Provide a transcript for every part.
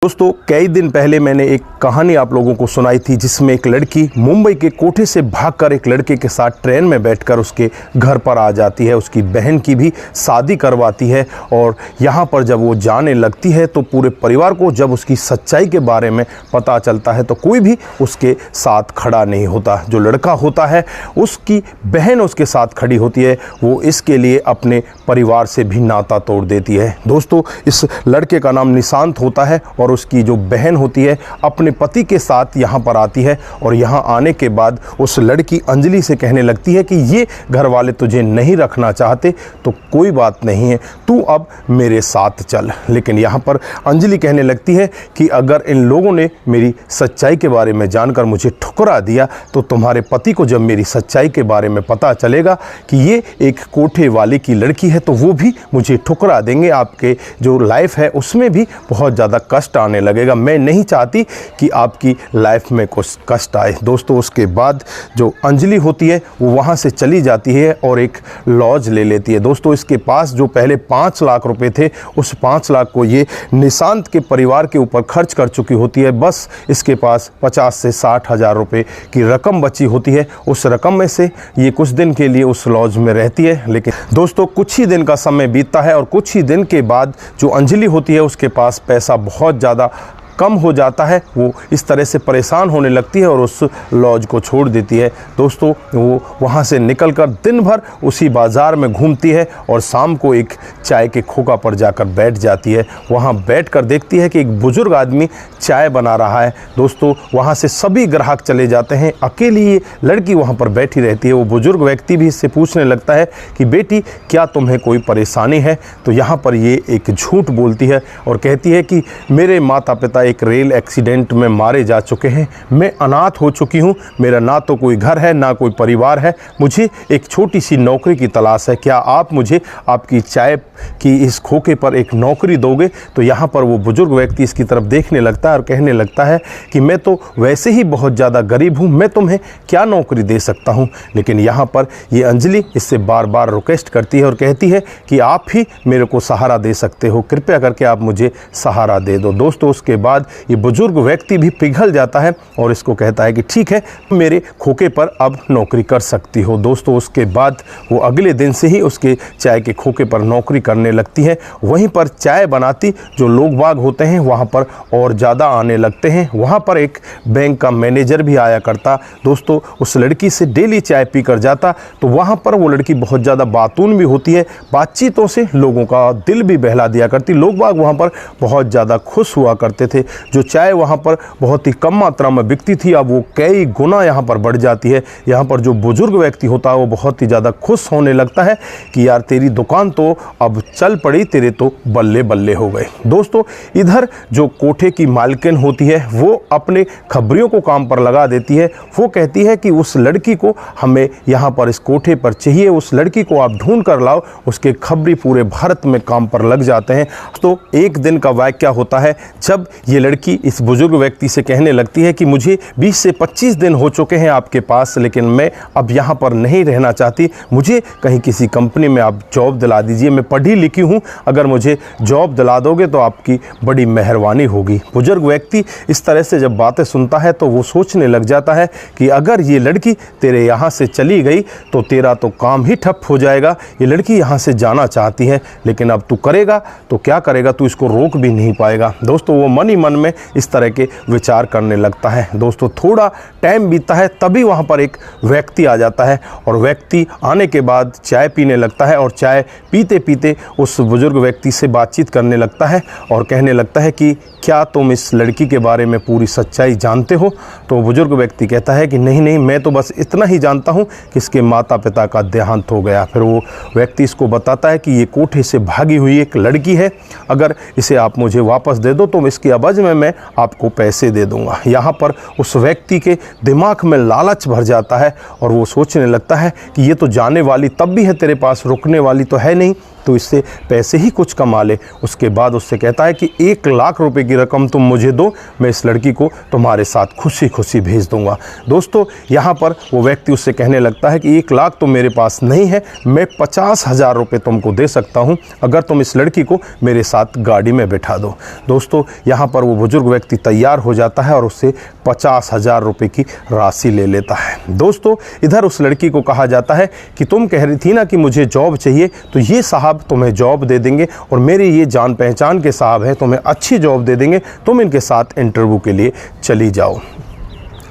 दोस्तों कई दिन पहले मैंने एक कहानी आप लोगों को सुनाई थी जिसमें एक लड़की मुंबई के कोठे से भागकर एक लड़के के साथ ट्रेन में बैठकर उसके घर पर आ जाती है। उसकी बहन की भी शादी करवाती है और यहाँ पर जब वो जाने लगती है तो पूरे परिवार को जब उसकी सच्चाई के बारे में पता चलता है तो कोई भी उसके साथ खड़ा नहीं होता। जो लड़का होता है उसकी बहन उसके साथ खड़ी होती है, वो इसके लिए अपने परिवार से भी नाता तोड़ देती है। दोस्तों इस लड़के का नाम निशांत होता है और उसकी जो बहन होती है अपने पति के साथ यहाँ पर आती है और यहाँ आने के बाद उस लड़की अंजलि से कहने लगती है कि ये घर वाले तुझे नहीं रखना चाहते तो कोई बात नहीं है, तू अब मेरे साथ चल। लेकिन यहाँ पर अंजलि कहने लगती है कि अगर इन लोगों ने मेरी सच्चाई के बारे में जानकर मुझे ठुकरा दिया तो तुम्हारे पति को जब मेरी सच्चाई के बारे में पता चलेगा कि ये एक कोठे वाले की लड़की है तो वो भी मुझे ठुकरा देंगे। आपके जो लाइफ है उसमें भी बहुत ज़्यादा कष्ट आने लगेगा। मैं नहीं चाहती कि आपकी लाइफ में कुछ कष्ट आए। दोस्तों उसके बाद जो अंजलि होती है वो वहाँ से चली जाती है और एक लॉज ले लेती है। दोस्तों इसके पास जो पहले 5 लाख रुपए थे उस 5 लाख को ये निशांत के परिवार के ऊपर खर्च कर चुकी होती है। बस इसके पास 50 से 60 हज़ार रुपये की रकम बची होती है। उस रकम में से ये कुछ दिन के लिए उस लॉज में रहती है। लेकिन दोस्तों कुछ ही दिन का समय बीतता है और कुछ ही दिन के बाद जो अंजलि होती है उसके पास पैसा बहुत ज़्यादा कम हो जाता है। वो इस तरह से परेशान होने लगती है और उस लॉज को छोड़ देती है। दोस्तों वो वहाँ से निकलकर दिन भर उसी बाज़ार में घूमती है और शाम को एक चाय के खोखा पर जाकर बैठ जाती है। वहाँ बैठकर देखती है कि एक बुज़ुर्ग आदमी चाय बना रहा है। दोस्तों वहाँ से सभी ग्राहक चले जाते हैं, अकेली ये लड़की वहाँ पर बैठी रहती है। वो बुज़ुर्ग व्यक्ति भी इससे पूछने लगता है कि बेटी क्या तुम्हें कोई परेशानी है? तो यहाँ पर ये एक झूठ बोलती है और कहती है कि मेरे माता पिता एक रेल एक्सीडेंट में मारे जा चुके हैं, मैं अनाथ हो चुकी हूँ, मेरा ना तो कोई घर है ना कोई परिवार है, मुझे एक छोटी सी नौकरी की तलाश है, क्या आप मुझे आपकी चाय की इस खोखे पर एक नौकरी दोगे? तो यहाँ पर वो बुजुर्ग व्यक्ति इसकी तरफ देखने लगता है और कहने लगता है कि मैं तो वैसे ही बहुत ज़्यादा गरीब हूँ, मैं तुम्हें क्या नौकरी दे सकता हूँ। लेकिन यहाँ पर ये अंजलि इससे बार बार रिक्वेस्ट करती है और कहती है कि आप ही मेरे को सहारा दे सकते हो, कृपया करके आप मुझे सहारा दे दो। दोस्तों उसके बाद ये बुजुर्ग व्यक्ति भी पिघल जाता है और इसको कहता है कि ठीक है मेरे खोखे पर अब नौकरी कर सकती हो। दोस्तों उसके बाद वो अगले दिन से ही उसके चाय के खोखे पर नौकरी करने लगती है। वहीं पर चाय बनाती जो लोग बाग होते हैं वहाँ पर और ज़्यादा आने लगते हैं। वहाँ पर एक बैंक का मैनेजर भी आया करता। दोस्तों उस लड़की से डेली चाय पी कर जाता तो वहाँ पर वो लड़की बहुत ज़्यादा बातून भी होती है, बातचीतों से लोगों का दिल भी बहला दिया करती। लोग बाग वहाँ पर बहुत ज़्यादा खुश हुआ करते थे। जो चाय वहाँ पर बहुत ही कम मात्रा में बिकती थी अब वो कई गुना यहाँ पर बढ़ जाती है। यहाँ पर जो बुजुर्ग व्यक्ति होता है वो बहुत ही ज़्यादा खुश होने लगता है कि यार तेरी दुकान तो अब चल पड़ी, तेरे तो बल्ले बल्ले हो गए। दोस्तों इधर जो कोठे की मालकिन होती है वो अपने खबरियों को काम पर लगा देती है। वो कहती है कि उस लड़की को हमें यहाँ पर इस कोठे पर चाहिए, उस लड़की को आप ढूंढ कर लाओ। उसके खबरी पूरे भारत में काम पर लग जाते हैं। तो एक दिन का वाक़या होता है जब ये लड़की इस बुजुर्ग व्यक्ति से कहने लगती है कि मुझे 20 से 25 दिन हो चुके हैं आपके पास, लेकिन मैं अब यहाँ पर नहीं रहना चाहती, मुझे कहीं किसी कंपनी में आप जॉब दिला दीजिए, मैं पढ़ी लिखी हूँ, अगर मुझे जॉब दिला दोगे तो आपकी बड़ी मेहरबानी होगी। बुजुर्ग व्यक्ति इस तरह से जब बातें सुनता है तो वो सोचने लग जाता है कि अगर ये लड़की तेरे यहाँ से चली गई तो तेरा तो काम ही ठप हो जाएगा। ये लड़की यहाँ से जाना चाहती है लेकिन अब तू करेगा तो क्या करेगा, तू इसको रोक भी नहीं पाएगा। दोस्तों वो मन ही मन में इस तरह के विचार करने लगता है। दोस्तों थोड़ा टाइम बीतता है तभी वहाँ पर एक व्यक्ति आ जाता है और व्यक्ति आने के बाद चाय पीने लगता है और चाय पीते पीते उस बुजुर्ग व्यक्ति से बातचीत करने लगता है और कहने लगता है कि क्या तुम इस लड़की के बारे में पूरी सच्चाई जानते हो? तो बुजुर्ग व्यक्ति कहता है कि नहीं नहीं, मैं तो बस इतना ही जानता हूँ कि इसके माता पिता का देहांत हो गया। फिर वो व्यक्ति इसको बताता है कि ये कोठे से भागी हुई एक लड़की है, अगर इसे आप मुझे वापस दे दो तो इसके एवज में मैं आपको पैसे दे दूंगा। यहाँ पर उस व्यक्ति के दिमाग में लालच भर जाता है और वो सोचने लगता है कि ये तो जाने वाली तब भी है तेरे पास, रुकने वाली तो है नहीं। तो इससे पैसे ही कुछ कमा ले। उसके बाद उससे कहता है कि 1 लाख रुपए की रकम तुम मुझे दो, मैं इस लड़की को तुम्हारे साथ खुशी खुशी भेज दूंगा। दोस्तों यहाँ पर वो व्यक्ति उससे कहने लगता है कि 1 लाख तो मेरे पास नहीं है, मैं 50,000 रुपये तुमको दे सकता हूँ अगर तुम इस लड़की को मेरे साथ गाड़ी में बैठा दो। दोस्तों यहाँ पर वो बुजुर्ग व्यक्ति तैयार हो जाता है और उससे 50,000 रुपये की राशि ले लेता है। दोस्तों इधर उस लड़की को कहा जाता है कि तुम कह रही थी ना कि मुझे जॉब चाहिए, तो ये साहब तुम्हें जॉब दे देंगे और मेरे ये जान पहचान के साहब हैं, तुम्हें अच्छी जॉब दे देंगे, तुम इनके साथ इंटरव्यू के लिए चली जाओ।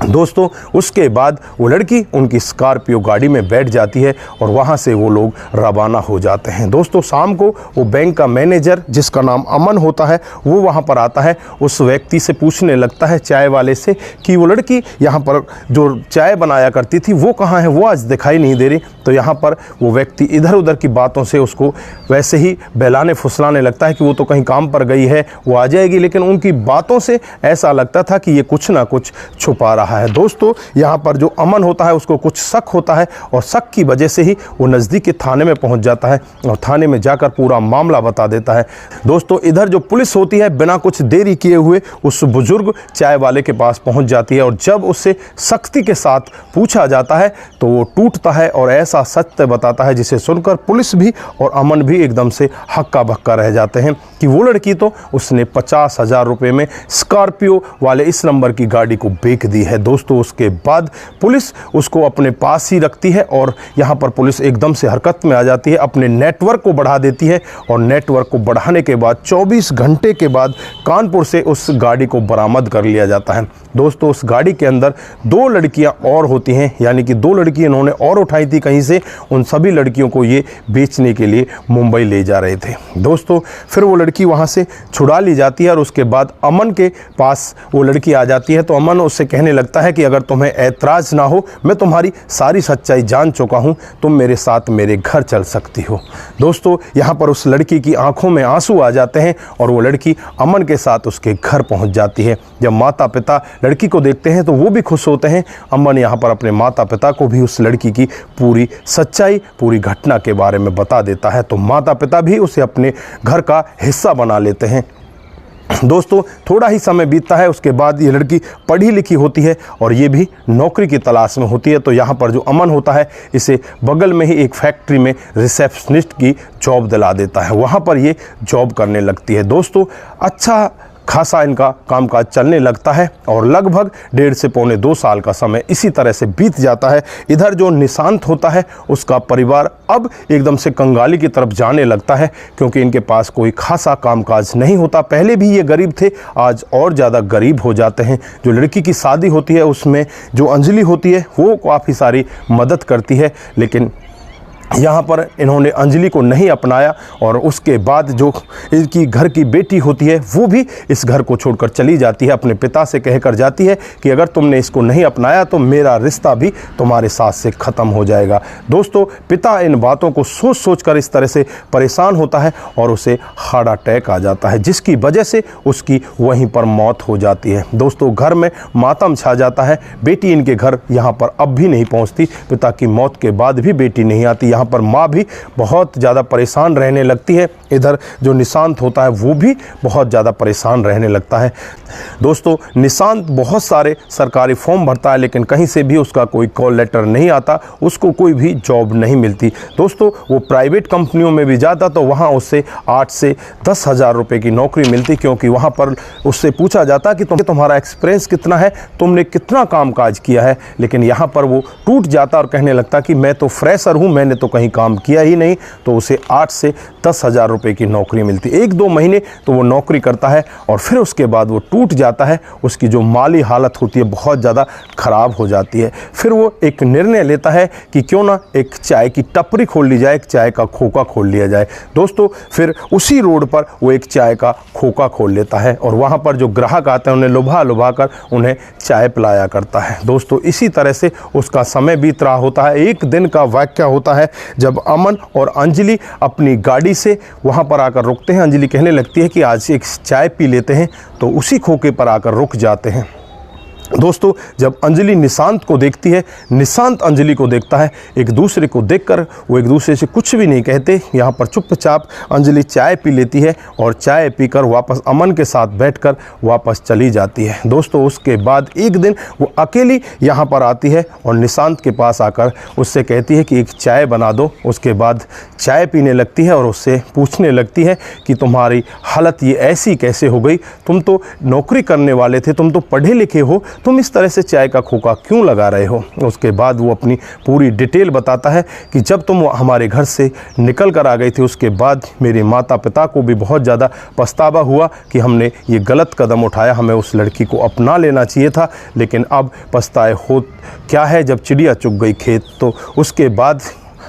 दोस्तों उसके बाद वो लड़की उनकी स्कॉर्पियो गाड़ी में बैठ जाती है और वहाँ से वो लोग रवाना हो जाते हैं। दोस्तों शाम को वो बैंक का मैनेजर जिसका नाम अमन होता है वो वहाँ पर आता है, उस व्यक्ति से पूछने लगता है चाय वाले से कि वो लड़की यहाँ पर जो चाय बनाया करती थी वो कहाँ है, वो आज दिखाई नहीं दे रही। तो यहाँ पर वो व्यक्ति इधर उधर की बातों से उसको वैसे ही बहलाने फुसलाने लगता है कि वो तो कहीं काम पर गई है, वो आ जाएगी, लेकिन उनकी बातों से ऐसा लगता था कि ये कुछ ना कुछ छुपा रहा है। दोस्तों यहाँ पर जो अमन होता है उसको कुछ शक होता है और शक की वजह से ही वो नज़दीक के थाने में पहुंच जाता है और थाने में जाकर पूरा मामला बता देता है। दोस्तों इधर जो पुलिस होती है बिना कुछ देरी किए हुए उस बुजुर्ग चाय वाले के पास पहुंच जाती है और जब उससे सख्ती के साथ पूछा जाता है तो वो टूटता है और ऐसा सत्य बताता है जिसे सुनकर पुलिस भी और अमन भी एकदम से हक्का बक्का रह जाते हैं कि वो लड़की तो उसने 50,000 रुपये में स्कॉर्पियो वाले इस नंबर की गाड़ी को बेच दी है। दोस्तों उसके बाद पुलिस उसको अपने पास ही रखती है और यहाँ पर पुलिस एकदम से हरकत में आ जाती है, अपने नेटवर्क को बढ़ा देती है और नेटवर्क को बढ़ाने के बाद 24 घंटे के बाद कानपुर से उस गाड़ी को बरामद कर लिया जाता है। दोस्तों उस गाड़ी के अंदर 2 लड़कियां और होती हैं, यानी कि 2 लड़की इन्होंने और उठाई थी कहीं से, उन सभी लड़कियों को ये बेचने के लिए मुंबई ले जा रहे थे। दोस्तों फिर वो लड़की वहाँ से छुड़ा ली जाती है और उसके बाद अमन के पास वो लड़की आ जाती है। तो अमन उससे कहने लगता है कि अगर तुम्हें ऐतराज़ ना हो, मैं तुम्हारी सारी सच्चाई जान चुका हूँ, तुम मेरे साथ मेरे घर चल सकती हो। दोस्तों यहाँ पर उस लड़की की आंखों में आंसू आ जाते हैं और वो लड़की अमन के साथ उसके घर पहुँच जाती है। जब माता पिता लड़की को देखते हैं तो वो भी खुश होते हैं। अमन यहाँ पर अपने माता पिता को भी उस लड़की की पूरी सच्चाई, पूरी घटना के बारे में बता देता है, तो माता पिता भी उसे अपने घर का हिस्सा बना लेते हैं। दोस्तों थोड़ा ही समय बीतता है, उसके बाद ये लड़की पढ़ी लिखी होती है और ये भी नौकरी की तलाश में होती है। तो यहाँ पर जो अमन होता है इसे बगल में ही एक फैक्ट्री में रिसेप्शनिस्ट की जॉब दिला देता है, वहाँ पर ये जॉब करने लगती है। दोस्तों अच्छा खासा इनका कामकाज चलने लगता है और लगभग 1.5 से पौने 2 साल का समय इसी तरह से बीत जाता है। इधर जो निशांत होता है उसका परिवार अब एकदम से कंगाली की तरफ जाने लगता है क्योंकि इनके पास कोई खासा कामकाज नहीं होता। पहले भी ये गरीब थे, आज और ज़्यादा गरीब हो जाते हैं। जो लड़की की शादी होती है उसमें जो अंजलि होती है वो काफ़ी सारी मदद करती है, लेकिन यहाँ पर इन्होंने अंजलि को नहीं अपनाया और उसके बाद जो इनकी घर की बेटी होती है वो भी इस घर को छोड़कर चली जाती है। अपने पिता से कहकर जाती है कि अगर तुमने इसको नहीं अपनाया तो मेरा रिश्ता भी तुम्हारे साथ से ख़त्म हो जाएगा। दोस्तों पिता इन बातों को सोच सोच कर इस तरह से परेशान होता है और उसे हार्ट अटैक आ जाता है, जिसकी वजह से उसकी वहीं पर मौत हो जाती है। दोस्तों घर में मातम छा जाता है। बेटी इनके घर यहाँ पर अब भी नहीं पहुँचती, पिता की मौत के बाद भी बेटी नहीं आती। यहाँ पर माँ भी बहुत ज़्यादा परेशान रहने लगती है। इधर जो निशांत होता है वो भी बहुत ज़्यादा परेशान रहने लगता है। दोस्तों निशांत बहुत सारे सरकारी फॉर्म भरता है लेकिन कहीं से भी उसका कोई कॉल लेटर नहीं आता, उसको कोई भी जॉब नहीं मिलती। दोस्तों वो प्राइवेट कंपनियों में भी जाता तो वहाँ उससे 8 से 10 हज़ार रुपये की नौकरी मिलती, क्योंकि वहाँ पर उससे पूछा जाता कि तुम्हारा एक्सपीरियंस कितना है, तुमने कितना कामकाज किया है। लेकिन यहाँ पर वो टूट जाता और कहने लगता कि मैं तो फ्रेशर हूँ, मैंने तो कहीं काम किया ही नहीं। तो उसे 8 से 10 हज़ार रुपये की नौकरी मिलती। 1-2 महीने तो वो नौकरी करता है और फिर उसके बाद वो टूट जाता है। उसकी जो माली हालत होती है बहुत ज़्यादा ख़राब हो जाती है। फिर वो एक निर्णय लेता है कि क्यों ना एक चाय की टपरी खोल ली जाए, एक चाय का खोखा खोल लिया जाए। दोस्तों फिर उसी रोड पर वो एक चाय का खोखा खोल लेता है और वहाँ पर जो ग्राहक आते हैं उन्हें लुभा लुभा कर उन्हें चाय पिलाया करता है। दोस्तों इसी तरह से उसका समय बीत रहा होता है। एक दिन का वाक़या होता है जब अमन और अंजलि अपनी गाड़ी से वहाँ पर आकर रुकते हैं। अंजलि कहने लगती है कि आज एक चाय पी लेते हैं, तो उसी खोखे पर आकर रुक जाते हैं। दोस्तों, जब अंजलि निशांत को देखती है, निशांत अंजलि को देखता है, एक दूसरे को देखकर वो एक दूसरे से कुछ भी नहीं कहते। यहाँ पर चुपचाप अंजलि चाय पी लेती है और चाय पीकर वापस अमन के साथ बैठकर वापस चली जाती है। दोस्तों, उसके बाद एक दिन वो अकेली यहाँ पर आती है और निशांत के पास आकर उससे कहती है कि एक चाय बना दो। उसके बाद चाय पीने लगती है और उससे पूछने लगती है कि तुम्हारी हालत ये ऐसी कैसे हो गई, तुम तो नौकरी करने वाले थे, तुम तो पढ़े लिखे हो, तुम इस तरह से चाय का खोखा क्यों लगा रहे हो। उसके बाद वो अपनी पूरी डिटेल बताता है कि जब तुम हमारे घर से निकल कर आ गई थी, उसके बाद मेरे माता पिता को भी बहुत ज़्यादा पछतावा हुआ कि हमने ये गलत कदम उठाया, हमें उस लड़की को अपना लेना चाहिए था, लेकिन अब पछताए हो क्या है, जब चिड़िया चुग गई खेत। तो उसके बाद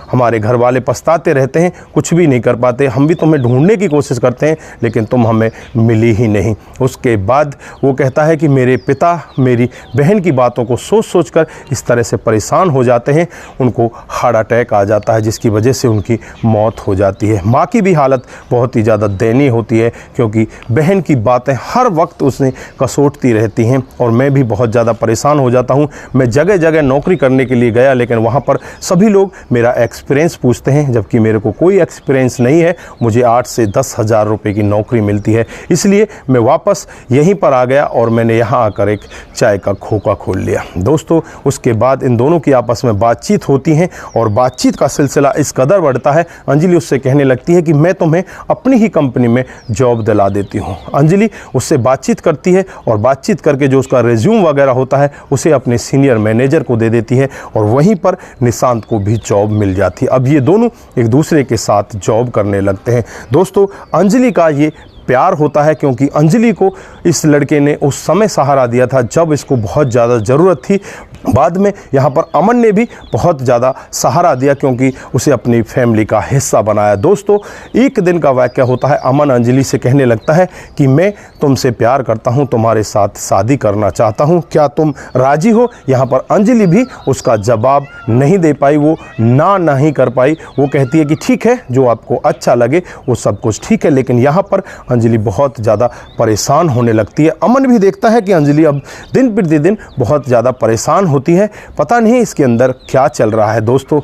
हमारे घर वाले पछताते रहते हैं, कुछ भी नहीं कर पाते, हम भी तुम्हें ढूंढने की कोशिश करते हैं लेकिन तुम हमें मिली ही नहीं। उसके बाद वो कहता है कि मेरे पिता मेरी बहन की बातों को सोच सोच कर इस तरह से परेशान हो जाते हैं, उनको हार्ट अटैक आ जाता है जिसकी वजह से उनकी मौत हो जाती है। माँ की भी हालत बहुत ही ज़्यादा दयनीय होती है क्योंकि बहन की बातें हर वक्त उसने कसोटती रहती हैं और मैं भी बहुत ज़्यादा परेशान हो जाता हूँ। मैं जगह जगह नौकरी करने के लिए गया लेकिन वहाँ पर सभी लोग मेरा एक्सपीरियंस पूछते हैं, जबकि मेरे को कोई एक्सपीरियंस नहीं है। मुझे 8 से 10 हज़ार रुपये की नौकरी मिलती है, इसलिए मैं वापस यहीं पर आ गया और मैंने यहाँ आकर एक चाय का खोखा खोल लिया। दोस्तों, उसके बाद इन दोनों की आपस में बातचीत होती है और बातचीत का सिलसिला इस कदर बढ़ता है, अंजलि उससे कहने लगती है कि मैं तुम्हें अपनी ही कंपनी में जॉब दिला देती हूँ। अंजलि उससे बातचीत करती है और बातचीत करके जो उसका रिज्यूम वगैरह होता है उसे अपने सीनियर मैनेजर को दे देती है और वहीं पर निशांत को भी जॉब मिल जाती है। अब ये दोनों एक दूसरे के साथ जॉब करने लगते हैं। दोस्तों, अंजलि का ये प्यार होता है क्योंकि अंजलि को इस लड़के ने उस समय सहारा दिया था जब इसको बहुत ज़्यादा ज़रूरत थी। बाद में यहाँ पर अमन ने भी बहुत ज़्यादा सहारा दिया क्योंकि उसे अपनी फैमिली का हिस्सा बनाया। दोस्तों, एक दिन का वाक़या होता है, अमन अंजलि से कहने लगता है कि मैं तुमसे प्यार करता हूँ, तुम्हारे साथ शादी करना चाहता हूँ, क्या तुम राज़ी हो। यहाँ पर अंजलि भी उसका जवाब नहीं दे पाई, वो ना नहीं कर पाई। वो कहती है कि ठीक है, जो आपको अच्छा लगे वो सब कुछ ठीक है। लेकिन यहाँ पर अंजलि बहुत ज़्यादा परेशान होने लगती है। अमन भी देखता है कि अंजलि अब दिन प्रतिदिन बहुत ज़्यादा परेशान होती है, पता नहीं इसके अंदर क्या चल रहा है। दोस्तों,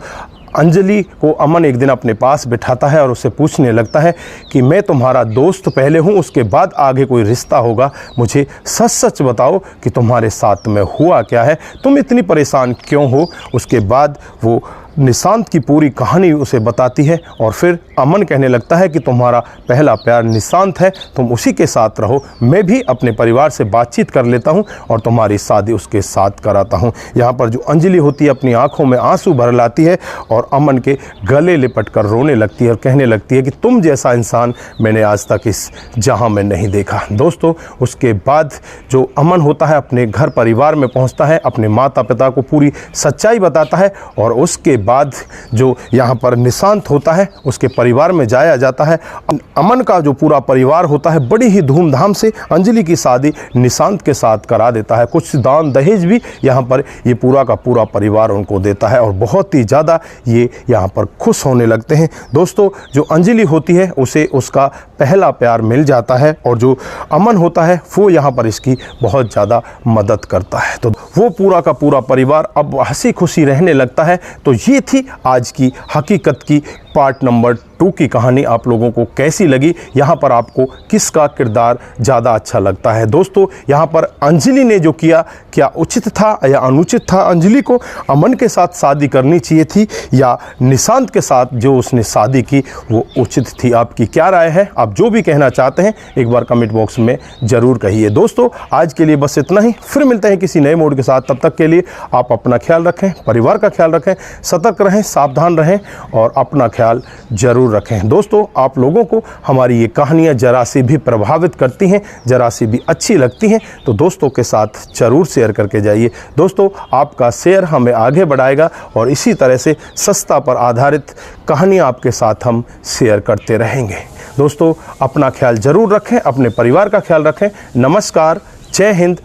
अंजलि को अमन एक दिन अपने पास बिठाता है और उससे पूछने लगता है कि मैं तुम्हारा दोस्त पहले हूँ, उसके बाद आगे कोई रिश्ता होगा, मुझे सच सच बताओ कि तुम्हारे साथ में हुआ क्या है, तुम इतनी परेशान क्यों हो। उसके बाद वो निशांत की पूरी कहानी उसे बताती है और फिर अमन कहने लगता है कि तुम्हारा पहला प्यार निशांत है, तुम उसी के साथ रहो, मैं भी अपने परिवार से बातचीत कर लेता हूं और तुम्हारी शादी उसके साथ कराता हूं। यहाँ पर जो अंजलि होती है अपनी आंखों में आंसू भर लाती है और अमन के गले लिपट कर रोने लगती है और कहने लगती है कि तुम जैसा इंसान मैंने आज तक इस जहां में नहीं देखा। दोस्तों, उसके बाद जो अमन होता है अपने घर परिवार में पहुँचता है, अपने माता पिता को पूरी सच्चाई बताता है और उसके बाद जो यहाँ पर निशांत होता है उसके परिवार में जाया जाता है। अमन का जो पूरा परिवार होता है बड़ी ही धूमधाम से अंजलि की शादी निशांत के साथ करा देता है। कुछ दान दहेज भी यहाँ पर ये पूरा का पूरा परिवार उनको देता है और बहुत ही ज़्यादा ये यहाँ पर खुश होने लगते हैं। दोस्तों, जो अंजलि होती है उसे उसका पहला प्यार मिल जाता है और जो अमन होता है वो यहाँ पर इसकी बहुत ज़्यादा मदद करता है। तो वो पूरा का पूरा परिवार अब हंसी खुशी रहने लगता है। तो ये थी आज की हकीकत की पार्ट नंबर 2 की कहानी। आप लोगों को कैसी लगी, यहाँ पर आपको किसका किरदार ज़्यादा अच्छा लगता है। दोस्तों, यहाँ पर अंजलि ने जो किया क्या उचित था या अनुचित था, अंजलि को अमन के साथ शादी करनी चाहिए थी या निशांत के साथ जो उसने शादी की वो उचित थी। आपकी क्या राय है, आप जो भी कहना चाहते हैं एक बार कमेंट बॉक्स में ज़रूर कहिए। दोस्तों, आज के लिए बस इतना ही, फिर मिलते हैं किसी नए मोड के साथ। तब तक के लिए आप अपना ख्याल रखें, परिवार का ख्याल रखें, सतर्क रहें, सावधान रहें और अपना ख्याल जरूर रखें। दोस्तों, आप लोगों को हमारी ये कहानियाँ जरा सी भी प्रभावित करती हैं, जरा सी भी अच्छी लगती हैं तो दोस्तों के साथ जरूर शेयर करके जाइए। दोस्तों, आपका शेयर हमें आगे बढ़ाएगा और इसी तरह से सस्ता पर आधारित कहानियाँ आपके साथ हम शेयर करते रहेंगे। दोस्तों, अपना ख्याल जरूर रखें, अपने परिवार का ख्याल रखें। नमस्कार, जय हिंद,